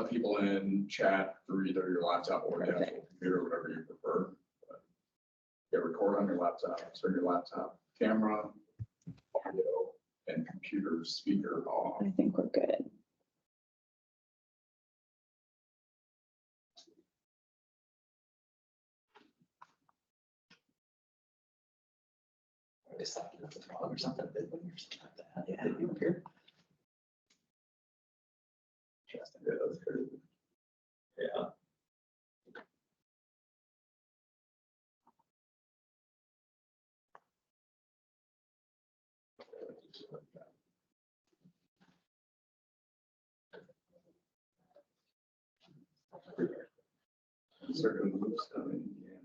people in chat through either your laptop or your actual computer, whatever you prefer. But, yeah, record on your laptop, turn your laptop camera, audio, and computer speaker off. I think we're good. They stopped it at the frog or something, or something like that. Yeah, they were here. Interesting. Yeah, that's crazy. Yeah. Certain moves coming, yeah.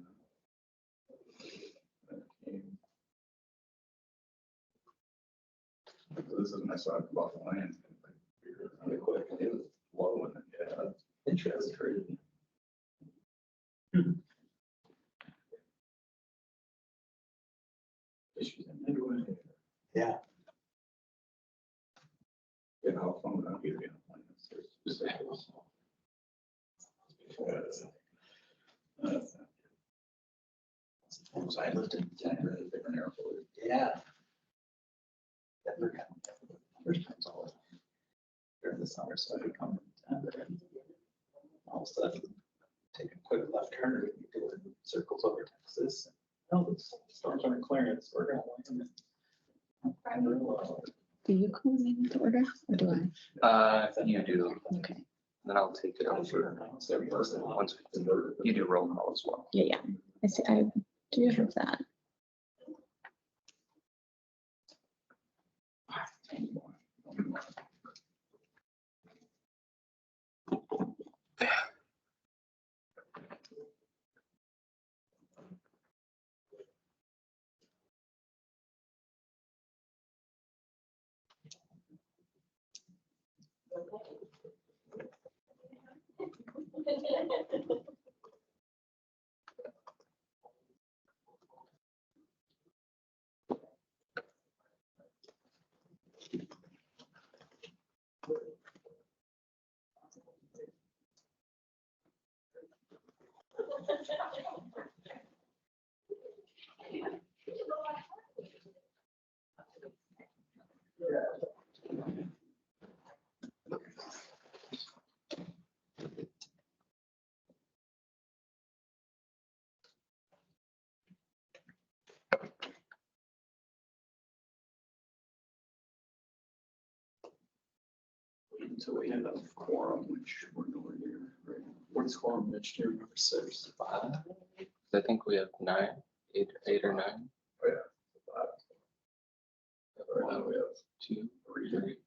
This is my side about the land. Really quick, and it was low and yeah, interesting. Issues in Midway. Yeah. Yeah, how fun would that be to be on a plane? It's just- I lived in Denver, different airport. yeah. Denver got first times all during the summer, so I would come from Denver and all of a sudden take a quick left turn and go in circles over Texas. No, the storms aren't clearing, we're gonna land. Do you call me into order or do I? You do, Okay. then I'll take it over. Once you do roll call as well. Yeah. I see. I do have that. Until we have a quorum, which we're nowhere near, right? What is quorum next year, number 6? 5? I think we have 9, 8 or 9, Oh, yeah. 5. Right now we have 2, 3.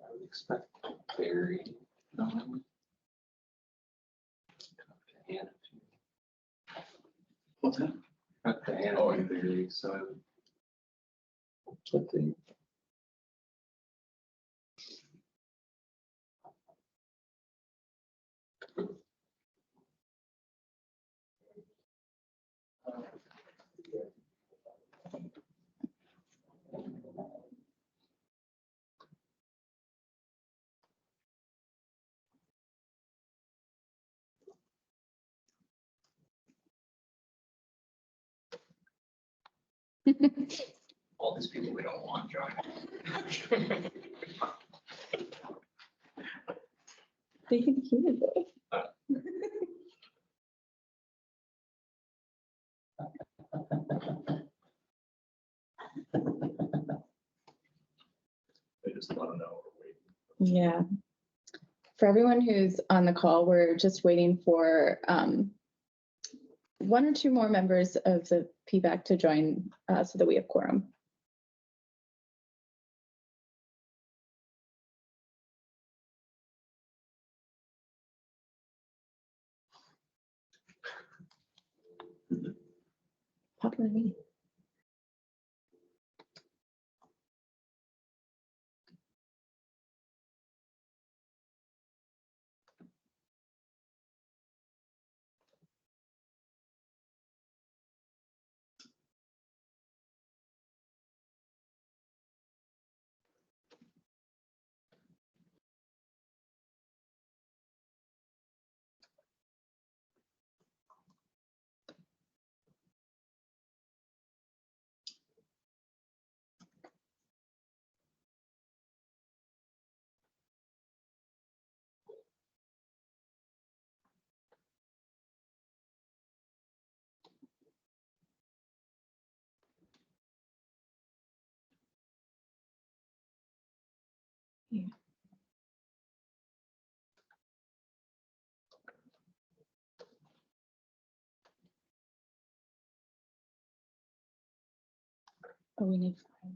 I would expect Barry. No. What's that? Not Diana, Oh, Barry, so I would. But the All these people we don't want, John. They can hear though. They just want to know we're waiting. Yeah. For everyone who's on the call, we're just waiting for 1 or 2 more members of the PBAC to join so that we have quorum. Popular meeting. Oh, we need 5.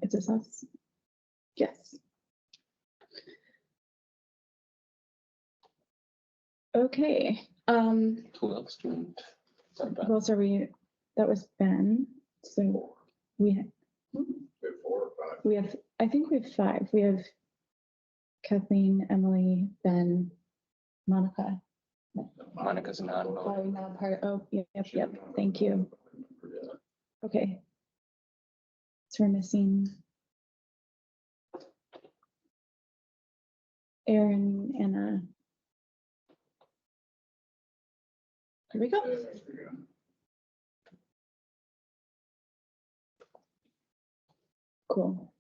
Is this us? Yes. Okay, Who else joined? Is that Ben? who else are we? That was Ben. So we We have 4 or 5. we have, I think we have 5. We have Kathleen, Emily, Ben, Monica. Monica's not. Oh, not part. Oh, yep. Thank you. Okay. So we're missing Aaron, Anna. Here we go. Cool.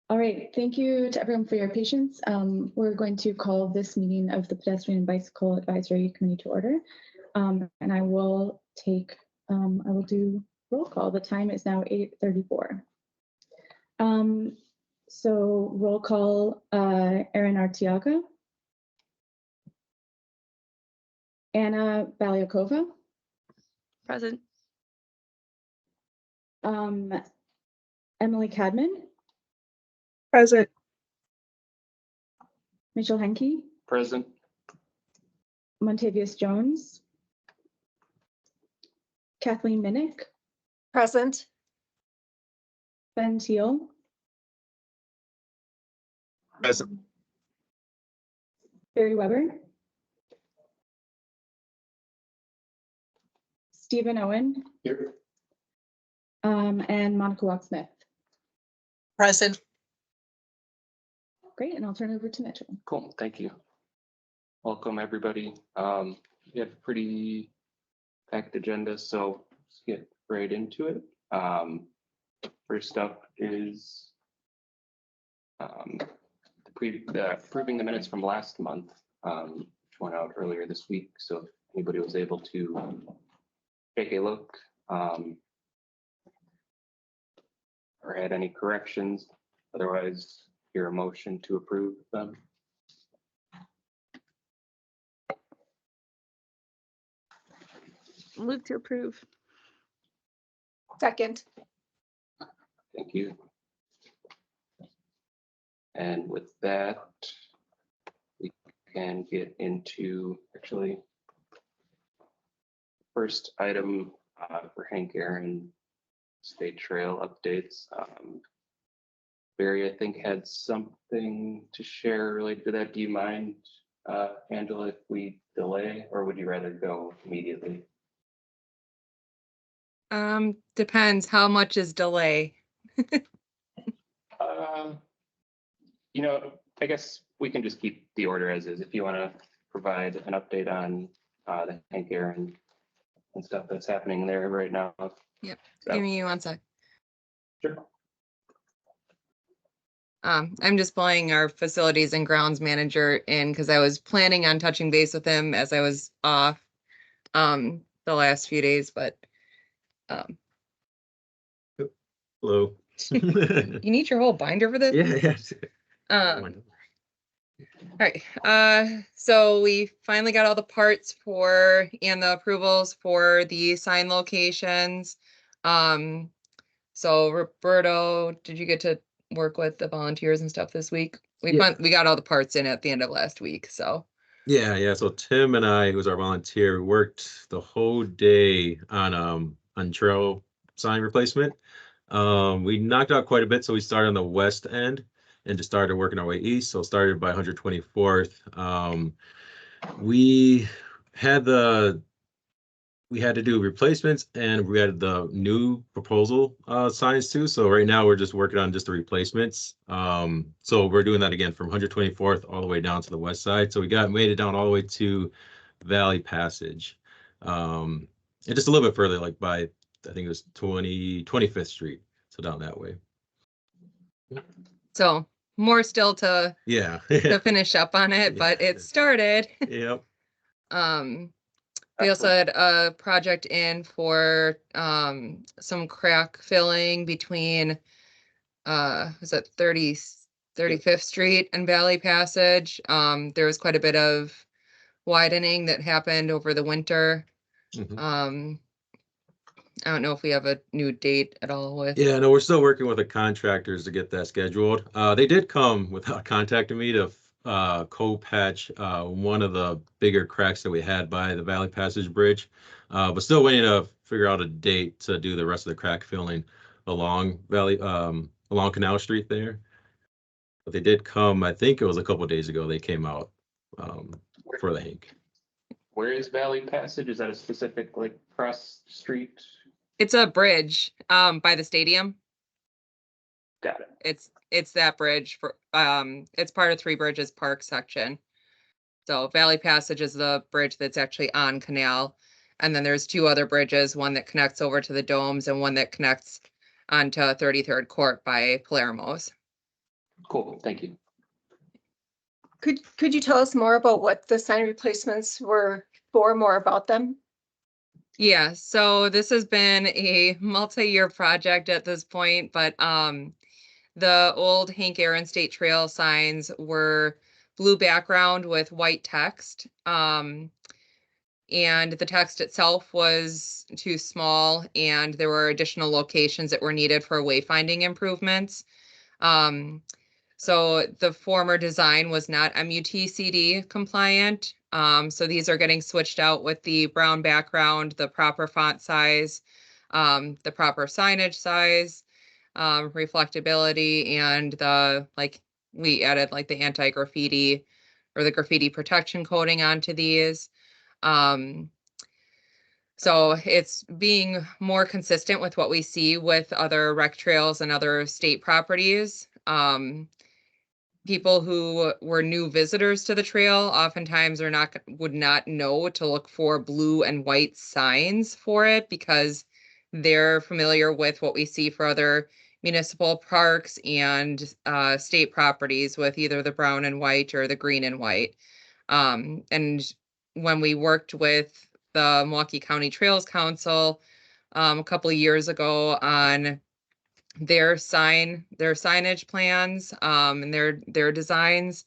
All right, thank you to everyone for your patience. We're going to call this meeting of the Pedestrian and Bicycle Advisory Committee to order. And I will do roll call. The time is now 8:34. So roll call, Erin Artiaga. Anna Baliakova. Present. Emily Cadman. Present. Mitchell Henke. Present. Montavious Jones. Kathleen Minnick. Present. Ben Teal. Present. Barry Weber. Stephen Owen. Here. And Monica Walk-Smith. Present. Great, and I'll turn it over to Mitchell. Cool, thank you. Welcome, everybody. We have a pretty packed agenda, so let's get right into it. First up is approving the minutes from last month, which went out earlier this week. So if anybody was able to take a look or had any corrections, otherwise, hear a motion to approve them. Move to approve. Second. Thank you. And with that, we can get into actually first item for Hank Aaron State Trail updates. Barry, I think, had something to share related to that. Do you mind, Angela, if we delay, or would you rather go immediately? Depends how much is delay. I guess we can just keep the order as is. If you want to provide an update on the Hank Aaron and stuff that's happening there right now. Yep. So, Give me 1 sec. sure. I'm just pulling our facilities and grounds manager in because I was planning on touching base with him as I was off the last few days, but Hello. you need your whole binder for this? Yeah. All right, so we finally got all the parts and the approvals for the sign locations. So Roberto, did you get to work with the volunteers and stuff this week? We got all the parts in at the end of last week, so. Yeah. So Tim and I, who's our volunteer, worked the whole day on trail sign replacement. We knocked out quite a bit, so we started on the west end and just started working our way east. So started by 124th. We had to do replacements, and we had the new proposal signs too. So right now we're just working on just the replacements. So we're doing that again from 124th all the way down to the west side. So we made it down all the way to Valley Passage, and just a little bit further, like by I think it was 25th Street. So down that way. So more still to Yeah. finish up on it, but it started. Yep. We also had a project in for some crack filling between was it 35th Street and Valley Passage. There was quite a bit of widening that happened over the winter. Mhm. I don't know if we have a new date at all with. Yeah, no, we're still working with the contractors to get that scheduled. They did come without contacting me to co-patch one of the bigger cracks that we had by the Valley Passage Bridge, but still waiting to figure out a date to do the rest of the crack filling along along Canal Street there. But they did come. I think it was a couple days ago. They came out for the Hank. Where is Valley Passage? Is that a specific like cross street? It's a bridge by the stadium. Got it. It's that bridge for it's part of Three Bridges Park section. So Valley Passage is the bridge that's actually on Canal. And then there's two other bridges, one that connects over to the domes and one that connects onto 33rd Court by Palermo's. Cool. Thank you. Could you tell us more about what the sign replacements were for, more about them? Yeah, so this has been a multi-year project at this point, but the old Hank Aaron State Trail signs were blue background with white text. And the text itself was too small, and there were additional locations that were needed for wayfinding improvements. So the former design was not MUTCD compliant. So these are getting switched out with the brown background, the proper font size, the proper signage size, reflectability, and we added like the anti-graffiti or the graffiti protection coating onto these. So it's being more consistent with what we see with other rec trails and other state properties. People who were new visitors to the trail oftentimes would not know to look for blue and white signs for it because they're familiar with what we see for other municipal parks and state properties with either the brown and white or the green and white. And when we worked with the Milwaukee County Trails Council a couple of years ago on their signage plans and their designs,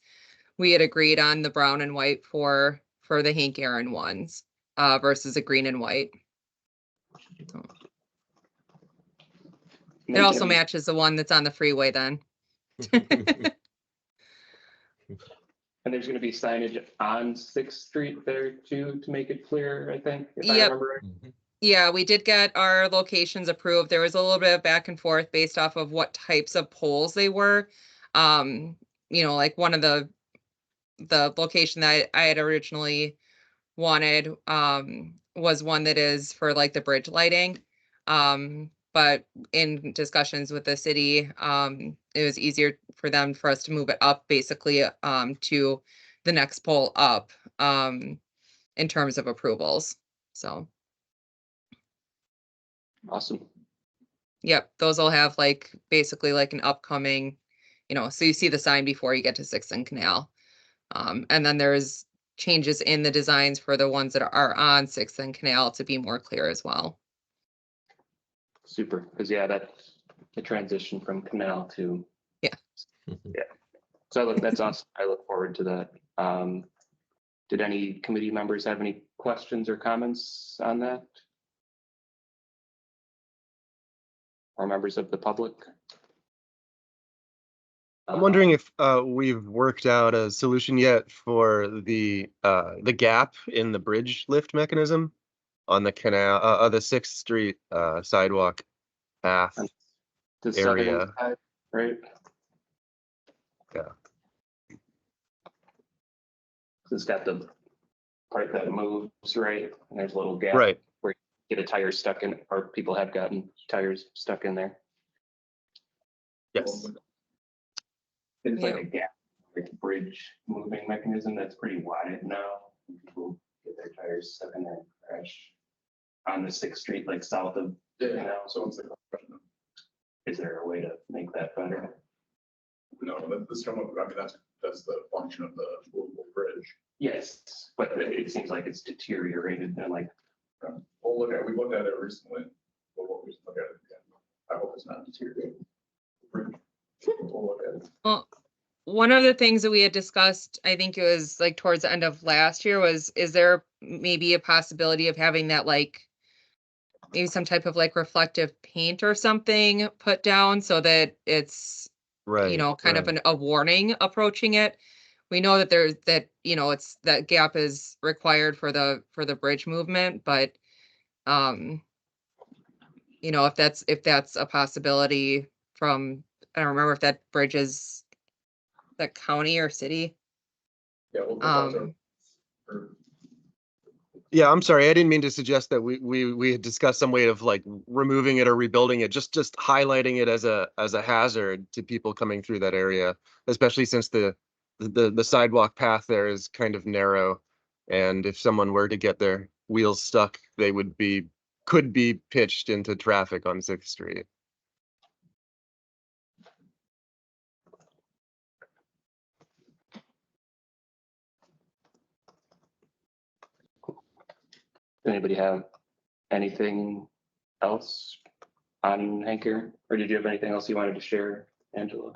we had agreed on the brown and white for the Hank Aaron ones versus a green and white. So it also matches the one that's on the freeway then. And there's going to be signage on 6th Street there too to make it clear, I think, if I Yep. remember right. Yeah, we did get our locations approved. There was a little bit of back and forth based off of what types of poles they were. Like one of the location that I had originally wanted was one that is for like the bridge lighting. But in discussions with the city, it was easier for us to move it up basically to the next pole up in terms of approvals. So. Awesome. Yep, those will have basically an upcoming, so you see the sign before you get to 6th and Canal. And then there's changes in the designs for the ones that are on 6th and Canal to be more clear as well. Super, because that's the transition from Canal to. Yeah. Yeah. So that's awesome. I look forward to that. Did any committee members have any questions or comments on that? Or members of the public? I'm wondering if we've worked out a solution yet for the gap in the bridge lift mechanism on the canal, the 6th Street sidewalk path The area. side, right? Yeah. It's got the part that moves, right? And there's a little gap. Right. Where you get a tire stuck in, or people have gotten tires stuck in there. Yes. It's like a gap, like a bridge moving mechanism that's pretty wide now. People get their tires stuck in there and crash on the 6th Street, like south of. Yeah, so it's the question. Is there a way to make that better? No, the stone, I mean, that's the function of the movable bridge. Yes, but it seems like it's deteriorated and like, We looked at it recently. We'll look at it again. I hope it's not deteriorating. We'll look at it. Well, one of the things that we had discussed, I think it was like towards the end of last year, was is there maybe a possibility of having that like maybe some type of like reflective paint or something put down so that it's, Right. kind of a warning approaching it. We know that there's that, it's that gap is required for the bridge movement, but if that's a possibility from, I don't remember if that bridge is the county or city. Yeah, we'll put that to- Yeah, I'm sorry. I didn't mean to suggest that we had discussed some way of like removing it or rebuilding it, just highlighting it as a hazard to people coming through that area, especially since the sidewalk path there is kind of narrow. And if someone were to get their wheels stuck, they could be pitched into traffic on 6th Street. does anybody have anything else on Hanker? Or did you have anything else you wanted to share, Angela?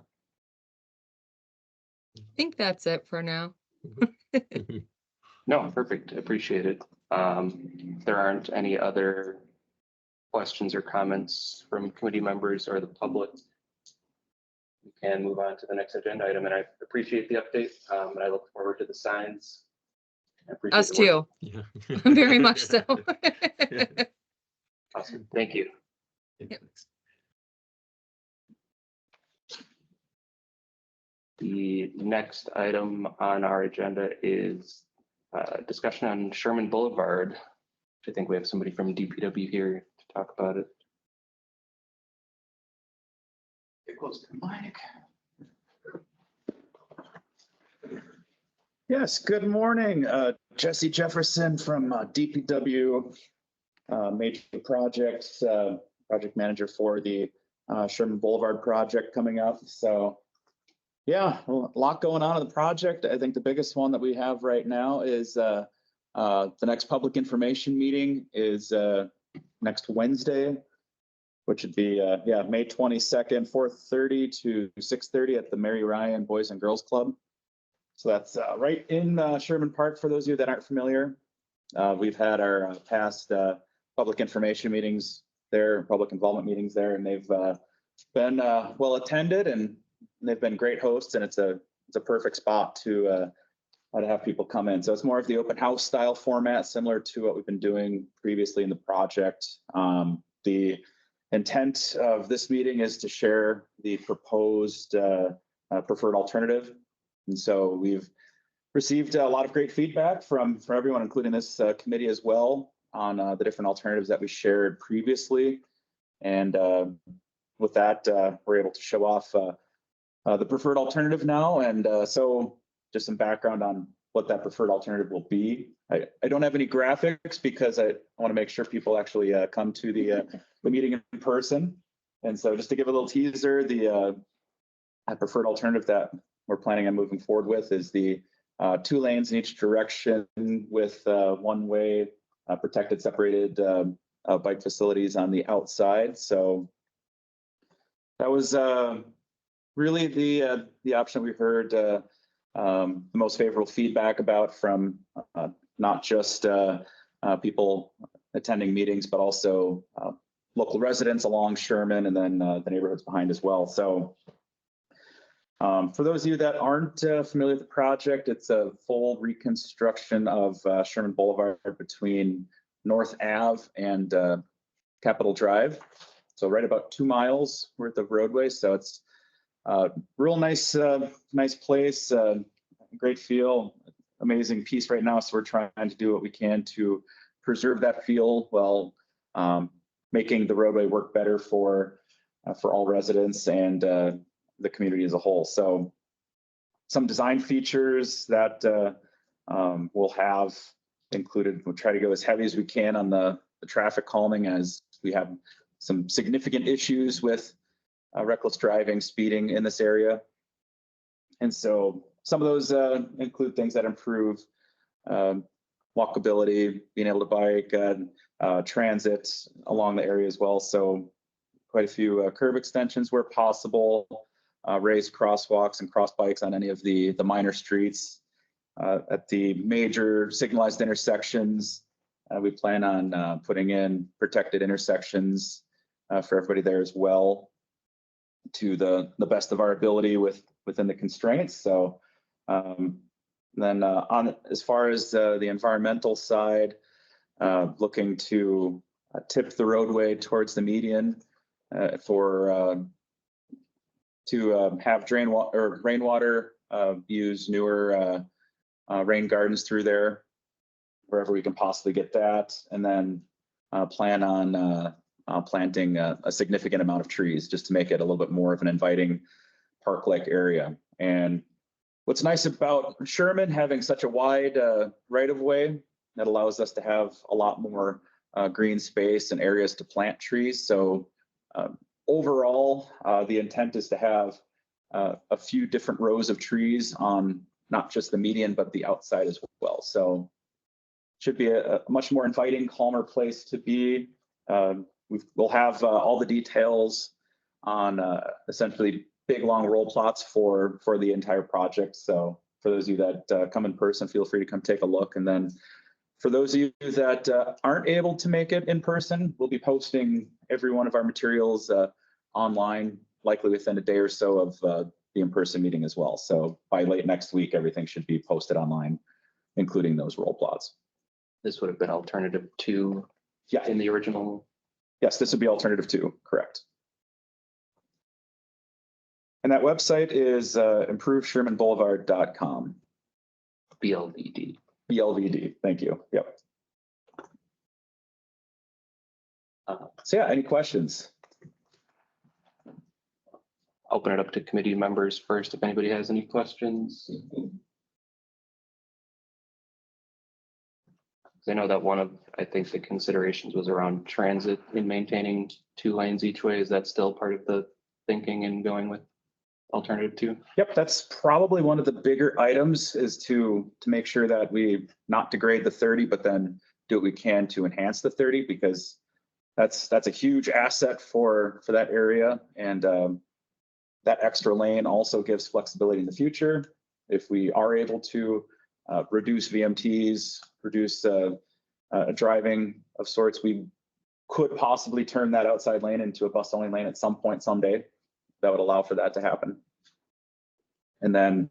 I think that's it for now. No, perfect. Appreciate it. If there aren't any other questions or comments from committee members or the public, we can move on to the next agenda item. And I appreciate the update. And I look forward to the signs. I appreciate Us the work. too, Yeah. very much so. Awesome. Thank you. Yep. The next item on our agenda is discussion on Sherman Boulevard. I think we have somebody from DPW here to talk about it. Get close to the mic. Yes, good morning. Jesse Jefferson from DPW, major projects, project manager for the Sherman Boulevard project coming up. So yeah, a lot going on in the project. I think the biggest one that we have right now is the next public information meeting is next Wednesday, which would be May 22nd, 4:30 to 6:30 at the Mary Ryan Boys and Girls Club. So that's right in Sherman Park for those of you that aren't familiar. We've had our past public information meetings there, public involvement meetings there, and they've been well attended, and they've been great hosts, and it's a perfect spot to have people come in. So it's more of the open house style format, similar to what we've been doing previously in the project. The intent of this meeting is to share the proposed preferred alternative. And so we've received a lot of great feedback from everyone, including this committee as well, on the different alternatives that we shared previously. And with that, we're able to show off the preferred alternative now. And so just some background on what that preferred alternative will be. I don't have any graphics because I want to make sure people actually come to the meeting in person. And so just to give a little teaser, the preferred alternative that we're planning on moving forward with is the 2 lanes in each direction with one-way protected, separated bike facilities on the outside. So that was really the option we heard the most favorable feedback about from not just people attending meetings, but also local residents along Sherman and then the neighborhoods behind as well. So for those of you that aren't familiar with the project, it's a full reconstruction of Sherman Boulevard between North Ave and Capitol Drive. So right about 2 miles worth of roadway. So it's real nice, nice place, great feel, amazing piece right now. So we're trying to do what we can to preserve that feel while making the roadway work better for all residents and the community as a whole. So some design features that we'll have included, we'll try to go as heavy as we can on the traffic calming, as we have some significant issues with reckless driving, speeding in this area. And so some of those include things that improve walkability, being able to bike, transit along the area as well. So quite a few curb extensions where possible, raised crosswalks and cross bikes on any of the minor streets. At the major signalized intersections, we plan on putting in protected intersections for everybody there as well, to the best of our ability within the constraints. So then on as far as the environmental side, looking to tip the roadway towards the median to have rainwater, use newer rain gardens through there wherever we can possibly get that, and then plan on planting a significant amount of trees just to make it a little bit more of an inviting park-like area. And what's nice about Sherman having such a wide right-of-way, that allows us to have a lot more green space and areas to plant trees. So overall, the intent is to have a few different rows of trees on not just the median, but the outside as well. So should be a much more inviting, calmer place to be. We'll have all the details on essentially big, long roll plots for the entire project. So for those of you that come in person, feel free to come take a look. And then for those of you that aren't able to make it in person, we'll be posting every one of our materials online, likely within a day or so of the in-person meeting as well. So by late next week, everything should be posted online, including those roll plots. This would have been alternative 2 in the original. Yes, this would be alternative 2, correct. And that website is improveshermanboulevard.com. BLVD. BLVD, thank you. Yep. So yeah, any questions? Open it up to committee members first, if anybody has any questions. I know that one of, I think the considerations was around transit and maintaining 2 lanes each way. Is that still part of the thinking and going with alternative 2? Yep, that's probably one of the bigger items, is to make sure that we not degrade the 30, but then do what we can to enhance the 30, because that's a huge asset for that area. And that extra lane also gives flexibility in the future. If we are able to reduce VMTs, reduce driving of sorts, we could possibly turn that outside lane into a bus only lane at some point someday. That would allow for that to happen. And then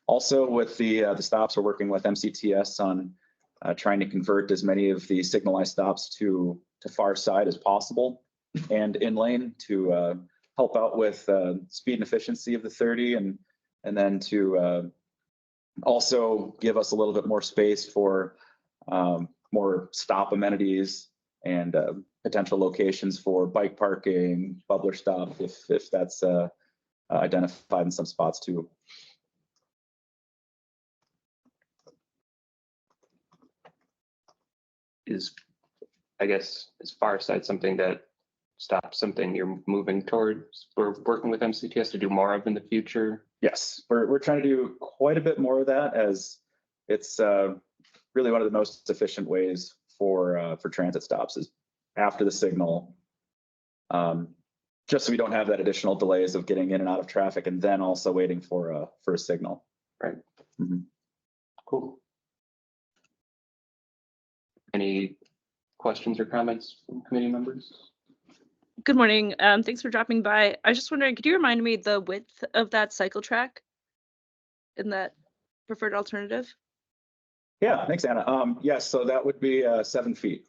also with the stops, we're working with MCTS on trying to convert as many of the signalized stops to far side as possible and in lane to help out with speed and efficiency of the 30, and then to also give us a little bit more space for more stop amenities and potential locations for bike parking, bubbler stop, if that's identified in some spots too. Is, I guess, is far side something that stops something you're moving towards, or working with MCTS to do more of in the future? Yes, we're trying to do quite a bit more of that, as it's really one of the most efficient ways for transit stops is after the signal, just so we don't have that additional delays of getting in and out of traffic and then also waiting for a signal. Right. Mm-hmm. Cool. Any questions or comments from committee members? Good morning. Thanks for dropping by. I was just wondering, could you remind me the width of that cycle track in that preferred alternative? Yeah, thanks, Anna. Yes, so that would be 7 feet.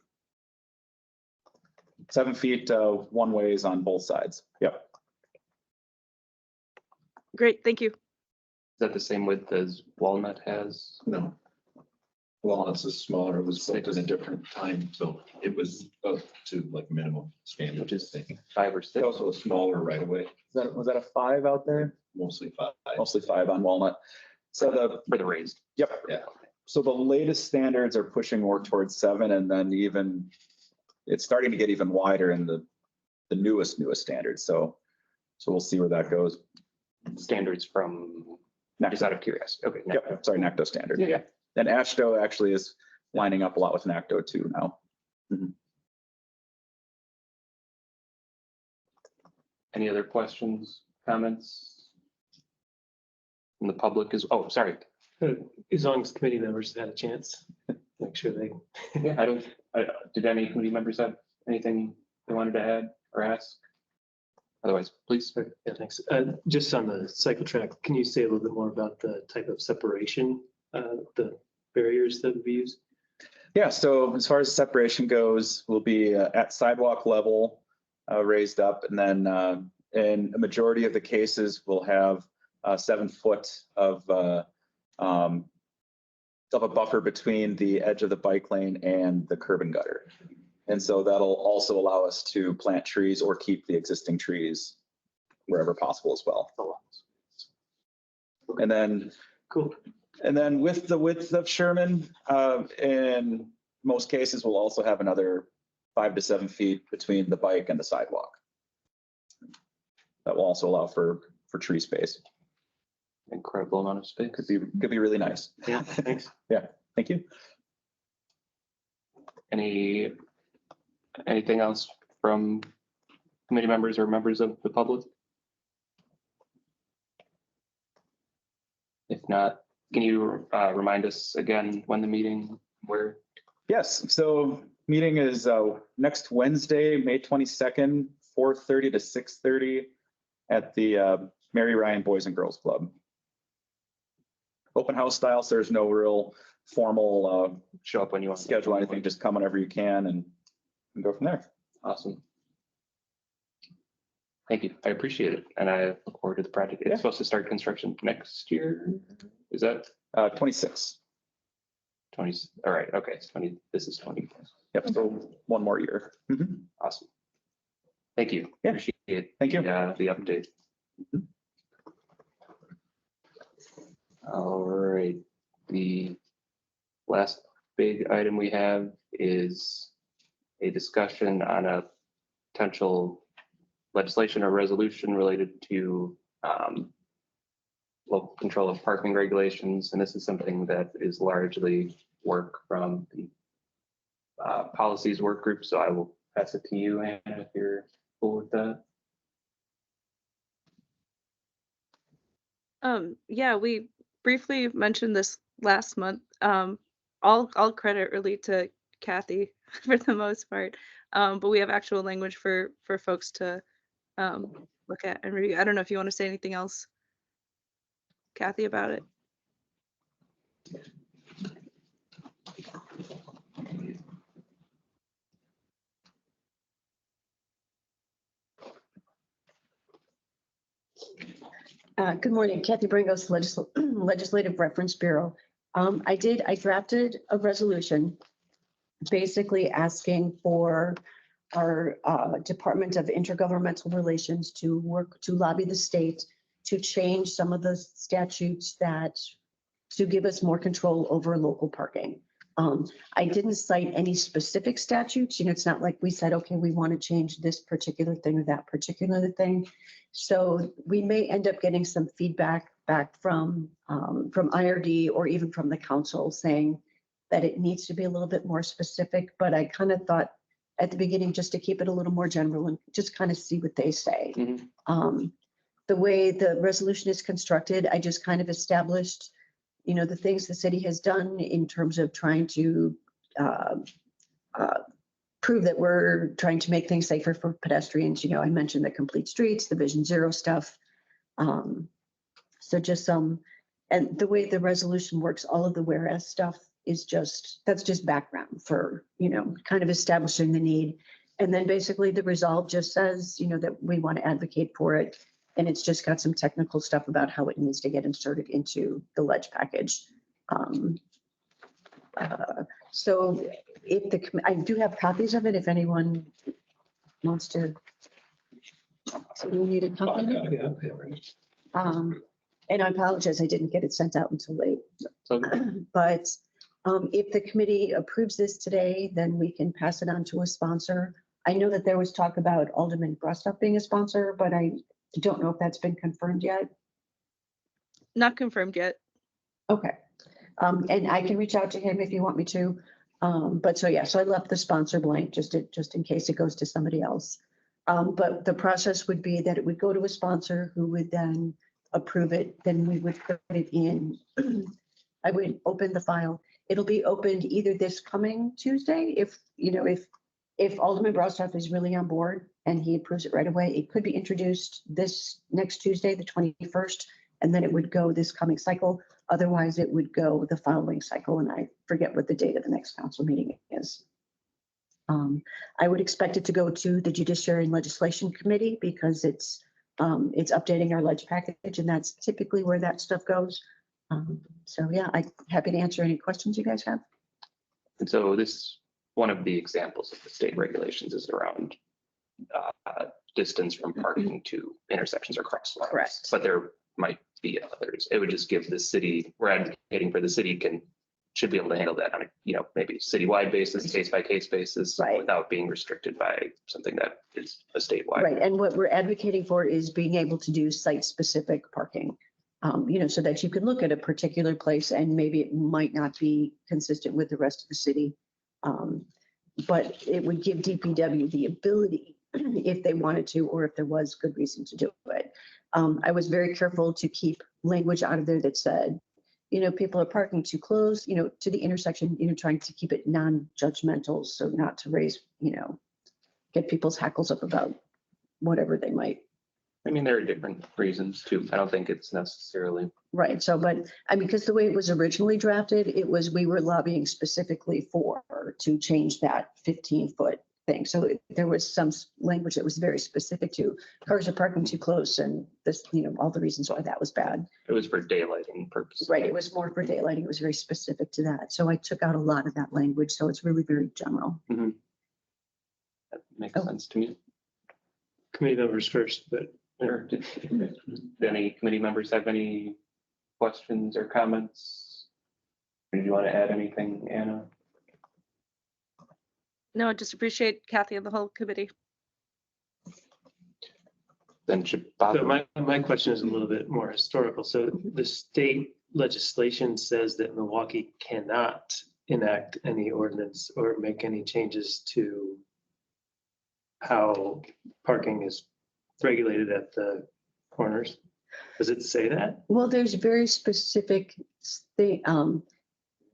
7 feet one ways on both sides. Yep. Great, thank you. Is that the same width as Walnut has? No. Walnuts is smaller, it was built in a different time, so it was up to like minimum standard. Which is 5 or 6. It's also a smaller right away, Was that a 5 out there? mostly 5. Mostly 5 on Walnut. So for the raised. Yep. Yeah. So the latest standards are pushing more towards 7, and then even it's starting to get even wider in the newest standards. So we'll see where that goes. Standards from Just out of curiosity. Okay. no. Yep, sorry, NACDO standard. Yeah. Yeah. And ASHTO actually is lining up a lot with NACDO too now. Any other questions, comments? From the public is, oh, sorry. As long as committee members have had a chance, make sure they. Yeah, did any committee members have anything they wanted to add or ask? Otherwise, please. Yeah, thanks. Just on the cycle track, can you say a little bit more about the type of separation, the barriers that would be used? Yeah, so as far as separation goes, we'll be at sidewalk level, raised up, and then in a majority of the cases, we'll have 7 foot of a buffer between the edge of the bike lane and the curb and gutter. And so that'll also allow us to plant trees or keep the existing trees wherever possible as well. And then, cool. And then with the width of Sherman, in most cases, we'll also have another 5 to 7 feet between the bike and the sidewalk. That will also allow for tree space. Incredible amount of space. Could be really nice. Yeah, thanks. Yeah, thank you. Anything else from committee members or members of the public? If not, can you remind us again when the meeting, where? Yes, so meeting is next Wednesday, May 22nd, 4:30 to 6:30 at the Mary Ryan Boys and Girls Club. Open house style, so there's no real formal Show up when you want. schedule, anything, just come whenever you can and go from there. Awesome. Thank you. I appreciate it. And I look forward to the project. It's Yeah. supposed to start construction next year. Is that 26. 20? All right. Okay. It's 20. This is 20. Yep, so one more year. Mhm. Awesome. Thank you. Yeah. Appreciate it. Thank you. The update. All right. The last big item we have is a discussion on a potential legislation or resolution related to local control of parking regulations. And this is something that is largely work from the policies work group. So I will pass it to you, Anna, if you're cool with that. Yeah, we briefly mentioned this last month. All credit really to Kathy for the most part. But we have actual language for folks to look at and review. I don't know if you want to say anything else, Kathy, about it. Good morning, Kathy Bringos, Legislative Reference Bureau. I drafted a resolution basically asking for our Department of Intergovernmental Relations to lobby the state to change some of the statutes to give us more control over local parking. I didn't cite any specific statutes. It's not like we said, okay, we want to change this particular thing or that particular thing. So we may end up getting some feedback back from IRD or even from the council saying that it needs to be a little bit more specific. But I kind of thought at the beginning just to keep it a little more general and just kind of see what they say. Mm-hmm. The way the resolution is constructed, I just kind of established the things the city has done in terms of trying to prove that we're trying to make things safer for pedestrians. I mentioned the complete streets, the Vision Zero stuff. So just and the way the resolution works, all of the whereas stuff is that's just background for, kind of establishing the need. And then basically the resolve just says, that we want to advocate for it. And it's just got some technical stuff about how it needs to get inserted into the ledge package. So I do have copies of it if anyone wants to. So you need a copy of it? And I apologize, I didn't get it sent out until late. But if the committee approves this today, then we can pass it on to a sponsor. I know that there was talk about Alderman Brustup being a sponsor, but I don't know if that's been confirmed yet. Not confirmed yet. Okay. And I can reach out to him if you want me to. But so, yeah, so I left the sponsor blank just in case it goes to somebody else. But the process would be that it would go to a sponsor who would then approve it. Then we would put it in. I would open the file. It'll be opened either this coming Tuesday, if Alderman Brostoff is really on board and he approves it right away. It could be introduced this next Tuesday, the 21st, and then it would go this coming cycle. Otherwise, it would go the following cycle, and I forget what the date of the next council meeting is. I would expect it to go to the Judiciary and Legislation Committee because it's updating our ledge package, and that's typically where that stuff goes. So yeah, I'm happy to answer any questions you guys have. And so this, one of the examples of the state regulations is around distance from parking to intersections or crosswalks. Correct. But there might be others. It would just give the city, we're advocating for the city should be able to handle that on a, maybe citywide basis, case by case basis, Right. without being restricted by something that is a statewide. Right, and what we're advocating for is being able to do site-specific parking. So that you can look at a particular place and maybe it might not be consistent with the rest of the city. But it would give DPW the ability, if they wanted to, or if there was good reason to do it. I was very careful to keep language out of there that said, people are parking too close, to the intersection, trying to keep it non-judgmental. So not to raise, get people's hackles up about whatever they might. I mean, there are different reasons too. I don't think it's necessarily. Right. So, but because the way it was originally drafted, we were lobbying specifically to change that 15-foot thing. So there was some language that was very specific to cars are parking too close and this, all the reasons why that was bad. It was for daylighting purposes. Right. It was more for daylighting. It was very specific to that. So I took out a lot of that language. So it's really very general. Mm-hmm. That makes sense to me. Committee members first, but. Sure. Did any committee members have any questions or comments? Did you want to add anything, Anna? No, I just appreciate Kathy and the whole committee. Then should Bob. So my question is a little bit more historical. So the state legislation says that Milwaukee cannot enact any ordinance or make any changes to how parking is regulated at the corners. Does it say that? Well, there's very specific thing.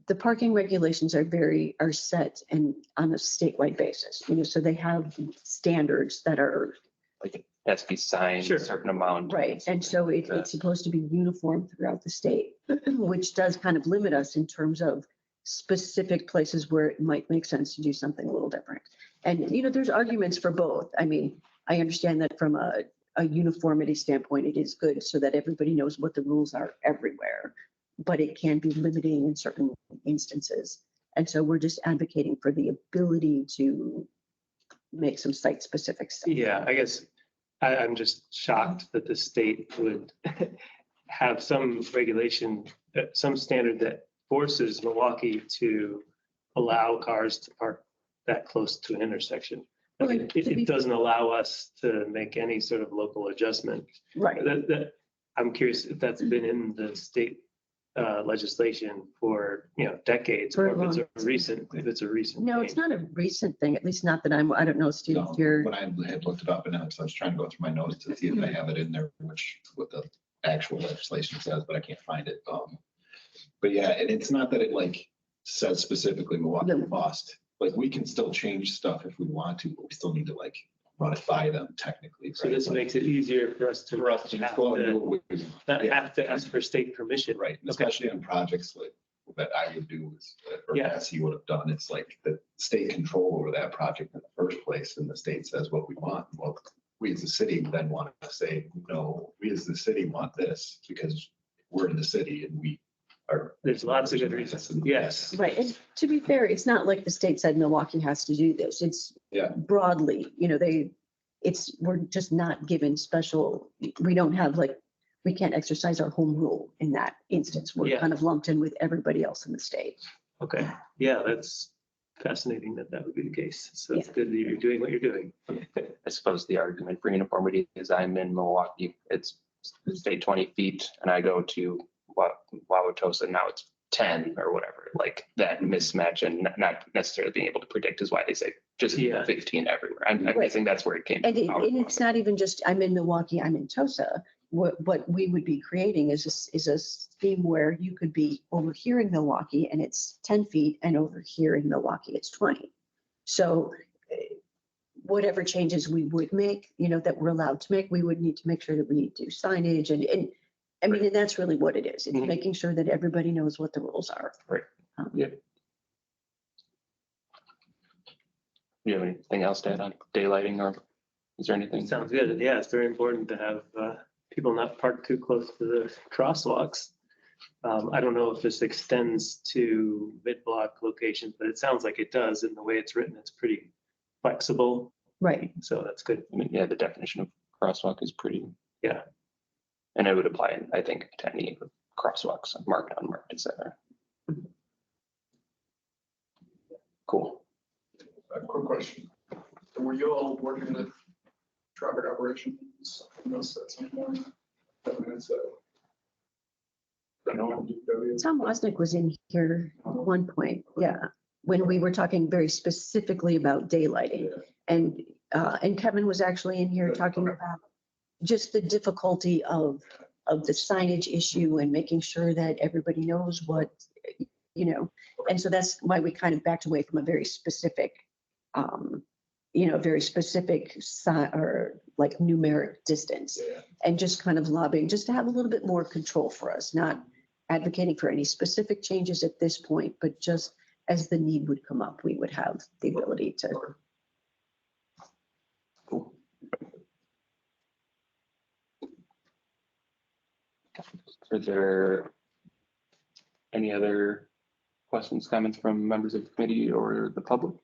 The parking regulations are set and on a statewide basis, so they have standards that are. Like it has to be signed Sure. a certain amount. Right, and so it's supposed to be uniform throughout the state, which does kind of limit us in terms of specific places where it might make sense to do something a little different. And, there's arguments for both. I mean, I understand that from a uniformity standpoint, it is good so that everybody knows what the rules are everywhere, but it can be limiting in certain instances. And so we're just advocating for the ability to make some site-specific stuff. Yeah, I guess I'm just shocked that the state would have some regulation, some standard that forces Milwaukee to allow cars to park that close to an intersection. Well, It doesn't allow us to make any sort of local adjustment. Right. I'm curious if that's been in the state legislation for, decades, or if it's a recent. No, it's not a recent thing, at least not that I don't know, Steve, No, if you're. when I had looked it up and I was trying to go through my notes to see if I have it in there, what the actual legislation says, but I can't find it. But yeah, and it's not that it says specifically Milwaukee must. We can still change stuff if we want to, but we still need to run it by them technically. So this makes it easier for us to just go and do what we not have to ask for state permission. Right, and especially on projects that I would do, or Bessie would have done. It's the state control over that project in the first place, and the state says what we want. Well, we as a city then want to say, no, we as the city want this because we're in the city and we are. There's lots of good reasons. Yes. Right, and to be fair, it's not like the state said Milwaukee has to do this. It's broadly, we're just not given special, we don't have we can't exercise our home rule in that instance. We're kind of lumped in with everybody else in the state. Okay, yeah, that's fascinating that would be the case. So it's good that you're doing what you're doing. I suppose the argument for uniformity is I'm in Milwaukee, it's state 20 feet and I go to Wauwatosa, now it's 10 or whatever, like that mismatch and not necessarily being able to predict is why they say just Yeah. 15 everywhere. I'm Right. guessing that's where it came And from. it's not even just, I'm in Milwaukee, I'm in Tosa. What we would be creating is a scheme where you could be over here in Milwaukee and it's 10 feet, and over here in Milwaukee, it's 20. So whatever changes we would make, that we're allowed to make, we would need to make sure that we do signage and I mean, and that's really what it is. It's Mhm. making sure that everybody knows what the rules are. Right. Yeah. Do you have anything else to add on daylighting, or is there anything? Sounds good. Yeah, it's very important to have people not park too close to the crosswalks. I don't know if this extends to mid-block locations, but it sounds like it does. In the way it's written, it's pretty flexible. Right. So that's good. I mean, yeah, the definition of crosswalk is pretty. Yeah. And it would apply, I think, to any crosswalks, marked, unmarked, et cetera. Cool. A quick question. So were you all working with traffic operations in those at some point? 7 minutes ago? Tom Wozniak was in here at one point, yeah, when we were talking very specifically about daylighting. And Kevin was actually in here talking about just the difficulty of the signage issue and making sure that everybody knows what, and so that's why we kind of backed away from a very specific, sign or like numeric distance, and just kind of lobbying, just to have a little bit more control for us, not advocating for any specific changes at this point, but just as the need would come up, we would have the ability to. Cool. Are there any other questions, comments from members of the committee or the public?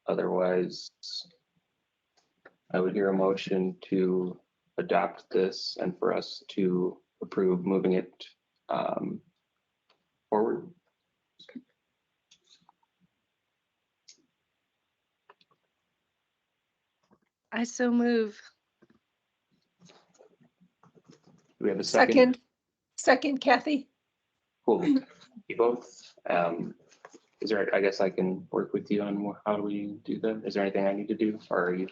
Otherwise, I would hear a motion to adopt this and for us to approve moving it forward. I so move. Do we have a second? Second, Kathy. Cool. You both. Is there, I guess I can work with you on how we do that. Is there anything I need to do, or are you?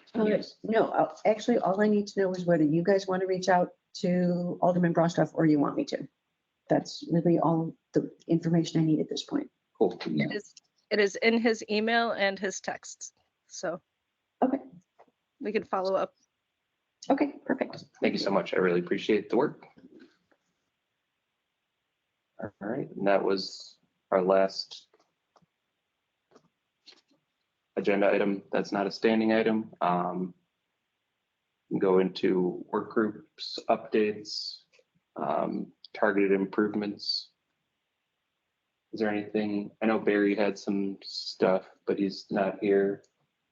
No, actually, all I need to know is whether you guys want to reach out to Alderman Brostoff or you want me to. That's really all the information I need at this point. Cool. It is in his email and his texts. So. Okay. We can follow up. Okay, perfect. Thank you so much. I really appreciate the work. All right, and that was our last agenda item. That's not a standing item. Go into work groups, updates, targeted improvements. Is there anything? I know Barry had some stuff, but he's not here.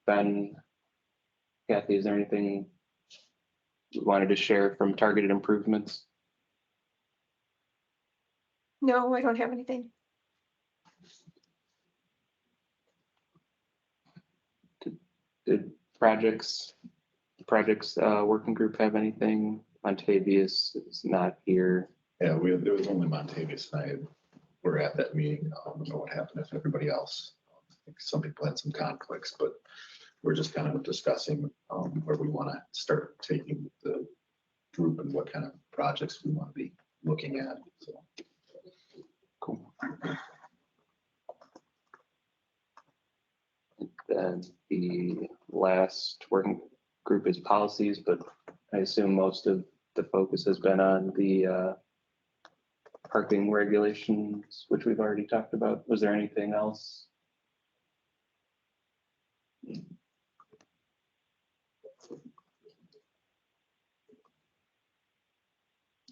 Ben, Kathy, is there anything you wanted to share from targeted improvements? No, I don't have anything. Did projects working group have anything? Montavious is not here. Yeah, there was only Montavious and I were at that meeting. I don't know what happened if everybody else. I think some people had some conflicts, but we're just kind of discussing where we want to start taking the group and what kind of projects we want to be looking at. So. Cool. Then the last working group is policies, but I assume most of the focus has been on the parking regulations, which we've already talked about. Was there anything else?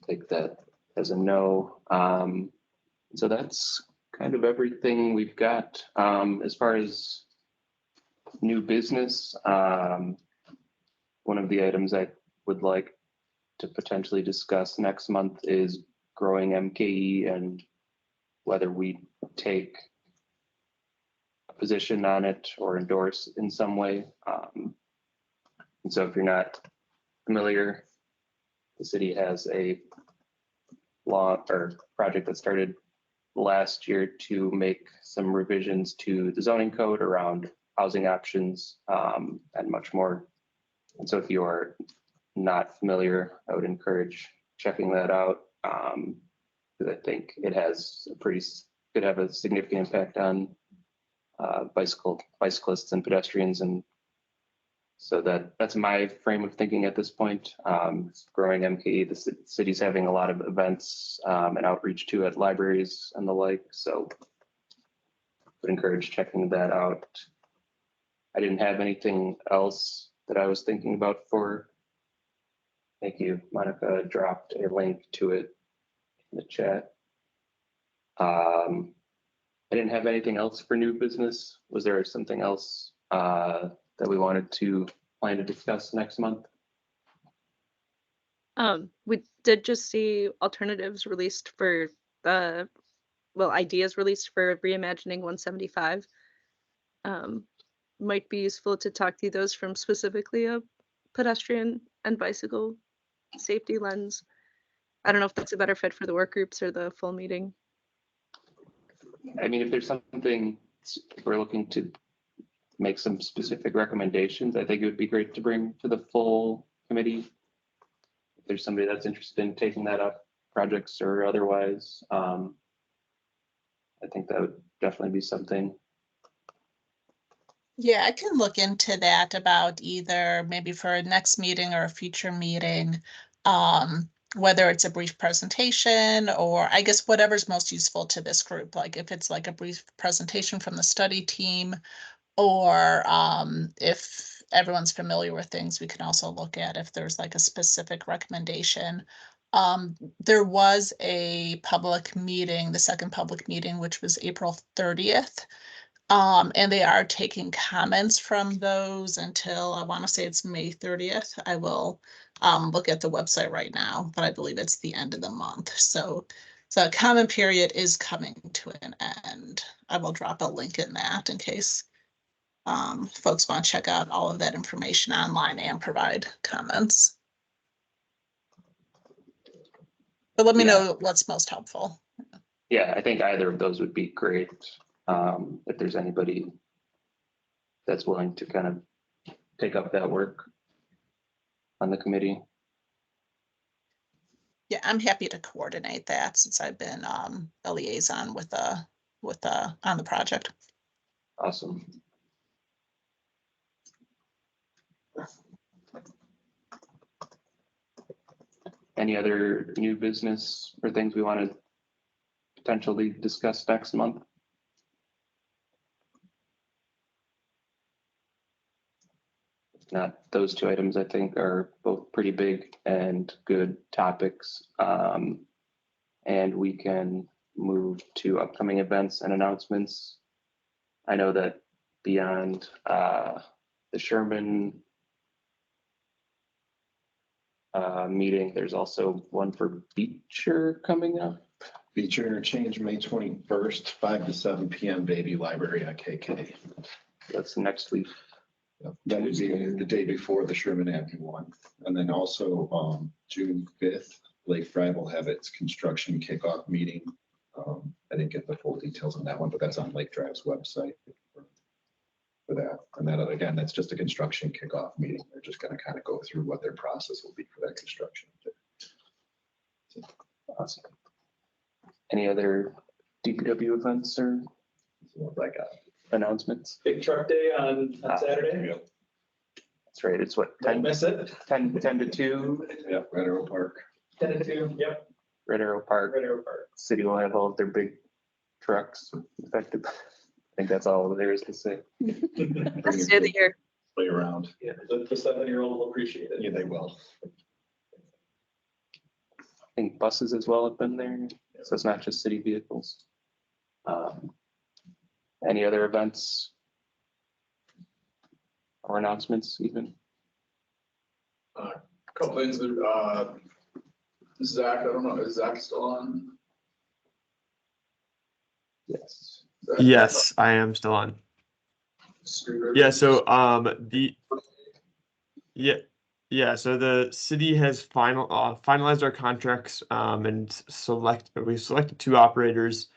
Take that as a no. So that's kind of everything we've got. As far as new business, one of the items I would like to potentially discuss next month is growing MKE and whether we take a position on it or endorse in some way. And so if you're not familiar, the city has a law or project that started last year to make some revisions to the zoning code around housing options and much more. And so if you are not familiar, I would encourage checking that out. Because I think it has could have a significant impact on bicyclists and pedestrians. And so that's my frame of thinking at this point. Growing MKE, the city's having a lot of events and outreach to at libraries and the like. So would encourage checking that out. I didn't have anything else that I was thinking about for. Thank you. Monica dropped a link to it in the chat. I didn't have anything else for new business. Was there something else that we wanted to plan to discuss next month? We did just see alternatives released for ideas released for reimagining 175. Might be useful to talk through those from specifically a pedestrian and bicycle safety lens. I don't know if that's a better fit for the work groups or the full meeting. I mean, if there's something, if we're looking to make some specific recommendations, I think it would be great to bring to the full committee. If there's somebody that's interested in taking that up, projects or otherwise, I think that would definitely be something. Yeah, I can look into that about either maybe for a next meeting or a future meeting, whether it's a brief presentation or I guess whatever's most useful to this group, like if it's like a brief presentation from the study team, or if everyone's familiar with things, we can also look at if there's like a specific recommendation. There was a public meeting, the second public meeting, which was April 30th. And they are taking comments from those until I want to say it's May 30th. I will look at the website right now, but I believe it's the end of the month. So the comment period is coming to an end. I will drop a link in that in case folks want to check out all of that information online and provide comments. But let me know what's most helpful. Yeah, I think either of those would be great. If there's anybody that's willing to kind of take up that work on the committee. Yeah, I'm happy to coordinate that since I've been a liaison on the project. Awesome. Any other new business or things we want to potentially discuss next month? If not, those two items I think are both pretty big and good topics. And we can move to upcoming events and announcements. I know that beyond the Sherman meeting, there's also one for Beecher coming up. Beecher Interchange, May 21st, 5 to 7 p.m. Baby Library at KK. That's next week. Yep. That would be the day before the Sherman Avenue one. And then also June 5th, Lake Drive will have its construction kickoff meeting. I didn't get the full details on that one, but that's on Lake Drive's website for that. And that, again, that's just a construction kickoff meeting. They're just going to kind of go through what their process will be for that construction. Awesome. Any other DPW events or announcements? Big truck day on Saturday. Yep. That's right. It's what, Don't miss it. 10 to 2? Yep, Red Arrow Park. 10 to 2. Yep. Red Arrow Park. Red Arrow Park. City will have all of their big trucks. Effective. I think that's all there is to say. Best day of the year. Play around. Yeah, the 7-year-old will appreciate it. Yeah, they will. I think buses as well have been there. So it's not just city vehicles. Any other events or announcements even? Couple things that, Zach, I don't know, is Zach still on? Yes. Yes, I am still on. Scooter? Yeah, so Yeah, so the city has finalized our contracts and we've selected 2 operators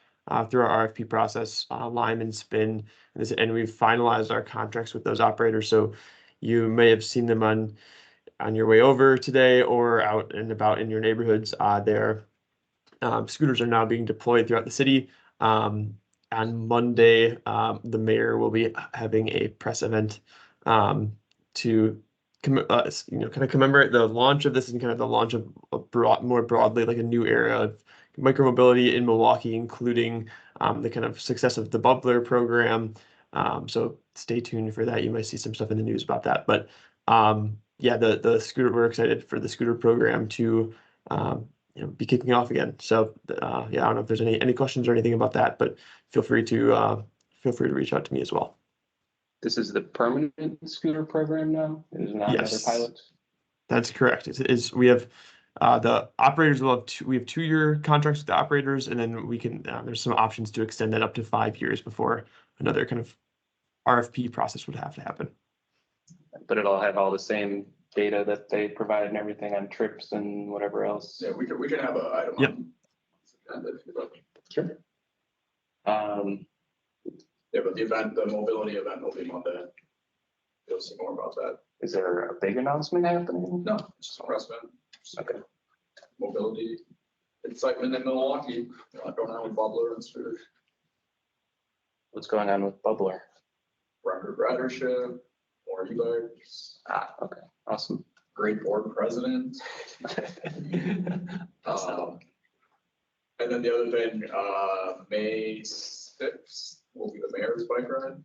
through our RFP process, Lime and Spin, and we've finalized our contracts with those operators. So you may have seen them on your way over today or out and about in your neighborhoods. Their scooters are now being deployed throughout the city. On Monday, the mayor will be having a press event to kind of commemorate the launch of this and kind of the launch of more broadly, like a new era of micromobility in Milwaukee, including the kind of success of the Bubbler program. So stay tuned for that. You might see some stuff in the news about that. But yeah, the scooter, we're excited for the scooter program to be kicking off again. So yeah, I don't know if there's any questions or anything about that, but feel free to reach out to me as well. This is the permanent scooter program now? It is not another Yes. pilot? That's correct. We have the operators will have we have 2-year contracts with the operators, and then we can there's some options to extend that up to 5 years before another kind of RFP process would have to happen. But it'll have all the same data that they provide and everything on trips and whatever else. Yeah, we can have an item. Yep. on the agenda if you'd like. Sure. Yeah, but the mobility event will be Monday. You'll see more about that. Is there a big announcement happening? No, it's just a press event. Okay. Mobility excitement in Milwaukee, going on with Bubbler and Sphere. What's going on with Bubbler? Record ridership, more e-bikes. Okay, awesome. Great board president. And then the other thing, May 6th will be the mayor's bike ride.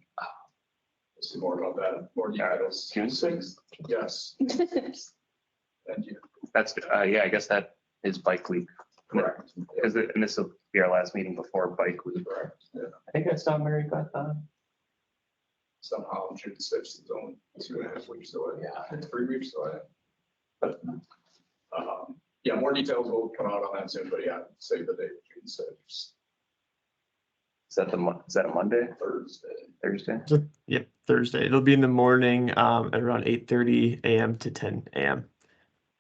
We'll see more about that, more details. June 6th? Yes. Thank you. That's, yeah, I guess that is bike week. Correct. And this will be our last meeting before bike week. Correct. Yeah. I think that's not Mary Beth on. Somehow June 6th is only 2.5 weeks away. Yeah. 3 weeks away. But, yeah, more details will come out on that soon, but yeah, save the date, June 6th. Is that a Monday? Thursday. Yep, Thursday. It'll be in the morning at around 8:30 a.m. to 10 a.m.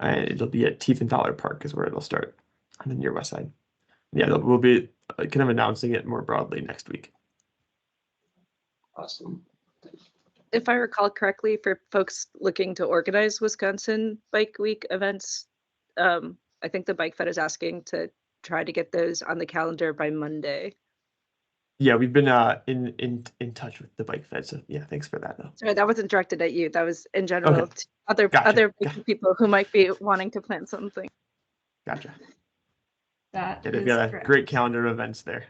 And it'll be at Tiefenthaler Park is where it'll start on the near west side. Yeah, we'll be kind of announcing it more broadly next week. Awesome. If I recall correctly, for folks looking to organize Wisconsin Bike Week events, I think the Bike Fed is asking to try to get those on the calendar by Monday. Yeah, we've been in touch with the Bike Fed, so yeah, thanks for that though. Sorry, that wasn't directed at you. That was in general Okay. to other Gotcha. people who might be wanting to plan something. Gotcha. That Yeah, they've is got a correct. great calendar of events there.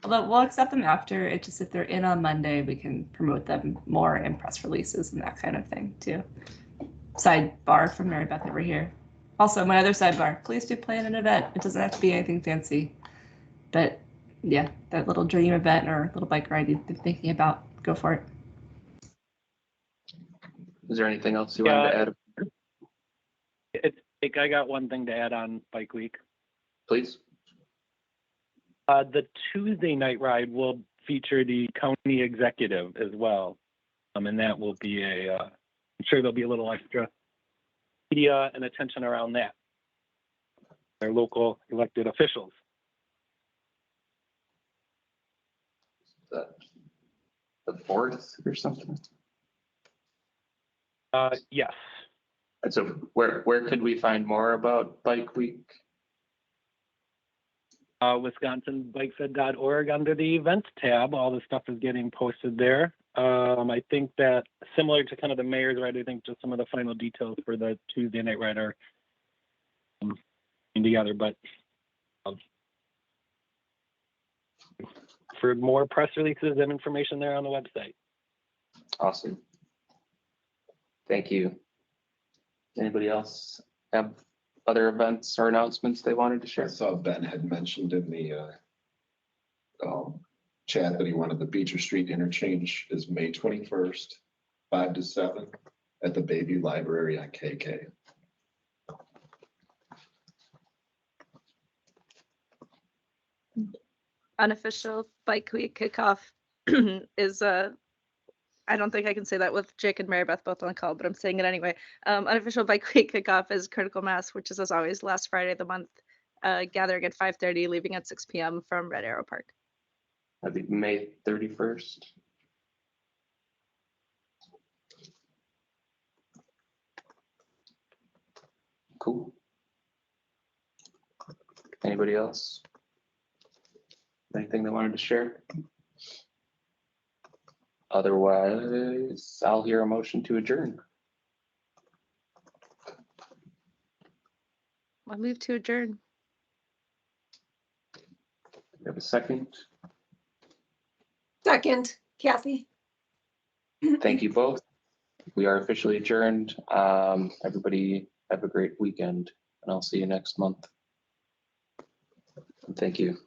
Although we'll accept them after. It's just if they're in on Monday, we can promote them more in press releases and that kind of thing too. Sidebar from Mary Beth over here. Also, my other sidebar, please do plan an event. It doesn't have to be anything fancy. But yeah, that little dream event or little bike ride you've been thinking about, go for it. Is there anything else you wanted to add? I got one thing to add on Bike Week. Please. The Tuesday night ride will feature the county executive as well. And that will be I'm sure there'll be a little extra media and attention around that. Their local elected officials. The 4th or something? Yes. And so where could we find more about Bike Week? WisconsinBikeFed.org under the events tab. All the stuff is getting posted there. I think that similar to kind of the mayor's ride, I think just some of the final details for the Tuesday night ride are together, but for more press releases and information there on the website. Awesome. Thank you. Anybody else have other events or announcements they wanted to share? I saw Ben had mentioned in the chat that he wanted the Beecher Street interchange is May 21st, 5 to 7 at the Bayview Library on KK. Unofficial Bike Week kickoff is I don't think I can say that with Jake and Mary Beth both on the call, but I'm saying it anyway. Unofficial bike week kickoff is Critical Mass, which is as always last Friday of the month, gathering at 5:30, leaving at 6 p.m. from Red Arrow Park. That'd be May 31st. Cool. Anybody else? Anything they wanted to share? Otherwise, I'll hear a motion to adjourn. I'll move to adjourn. We have a second. Second, Kathy. Thank you both. We are officially adjourned. Everybody have a great weekend, and I'll see you next month. Thank you.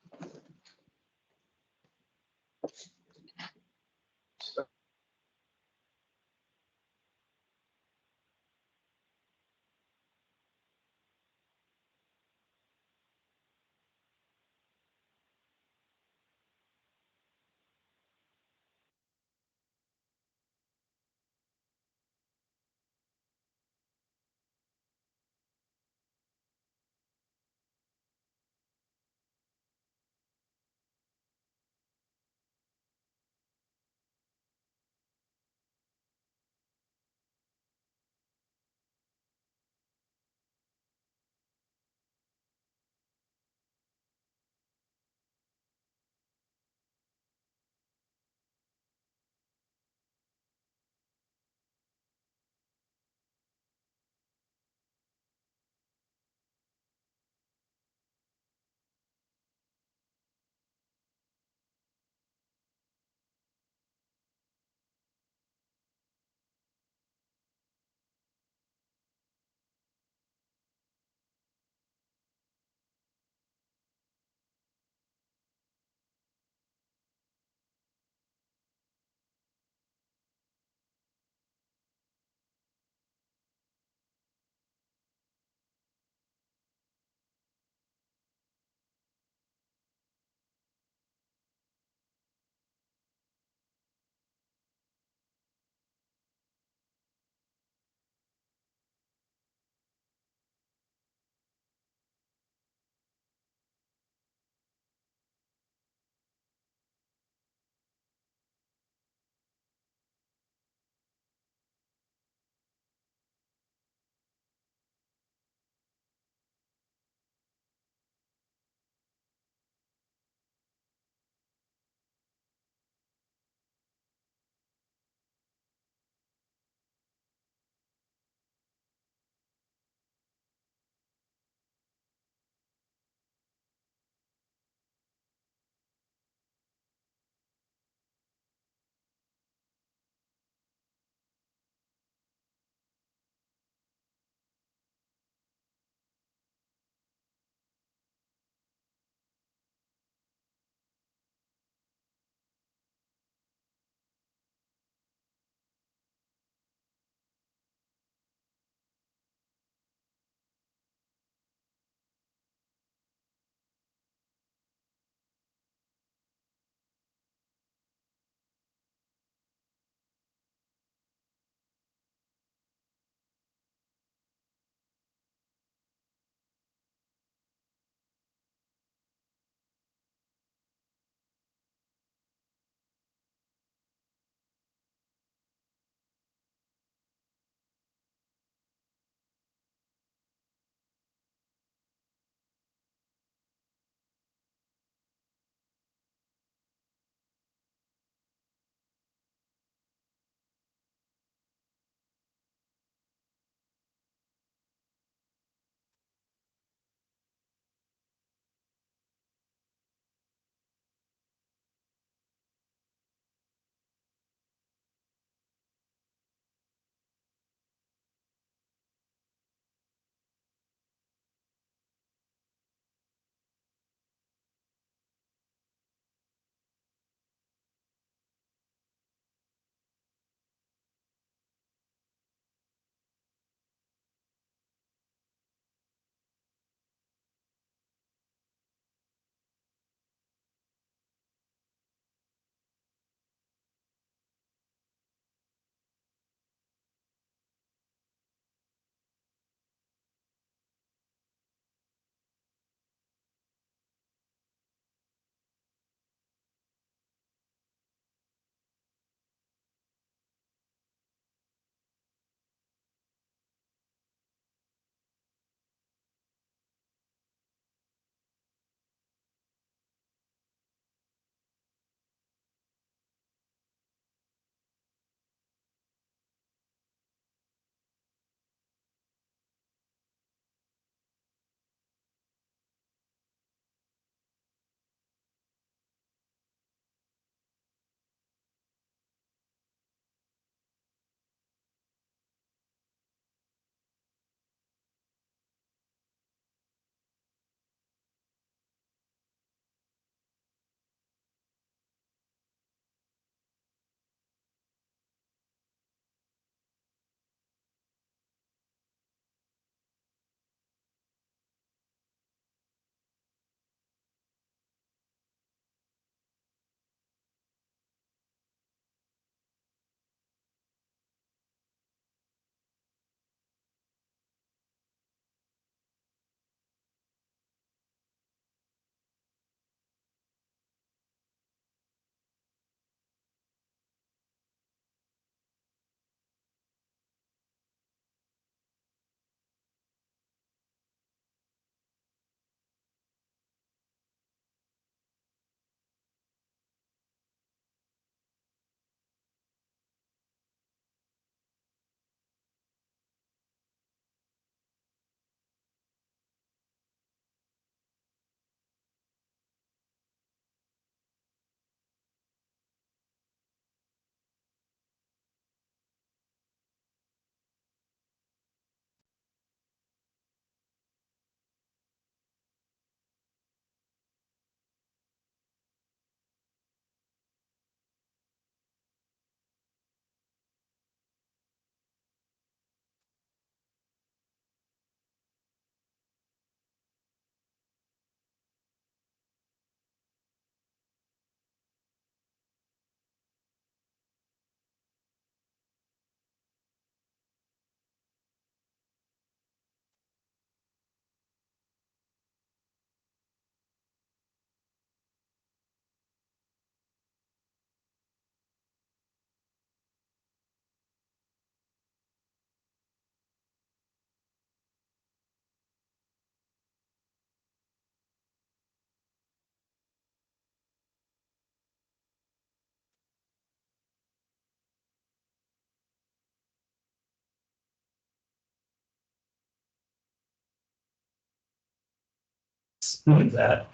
like that.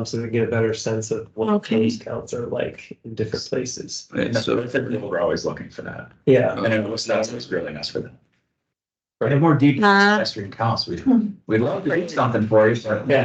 So we get a better sense of what case counts are like in different places. So we're always looking for that. Yeah. And it was, that's what's really nice for them. Right. And more detailed pedestrian counts, we'd love to do something for you, but. Yeah.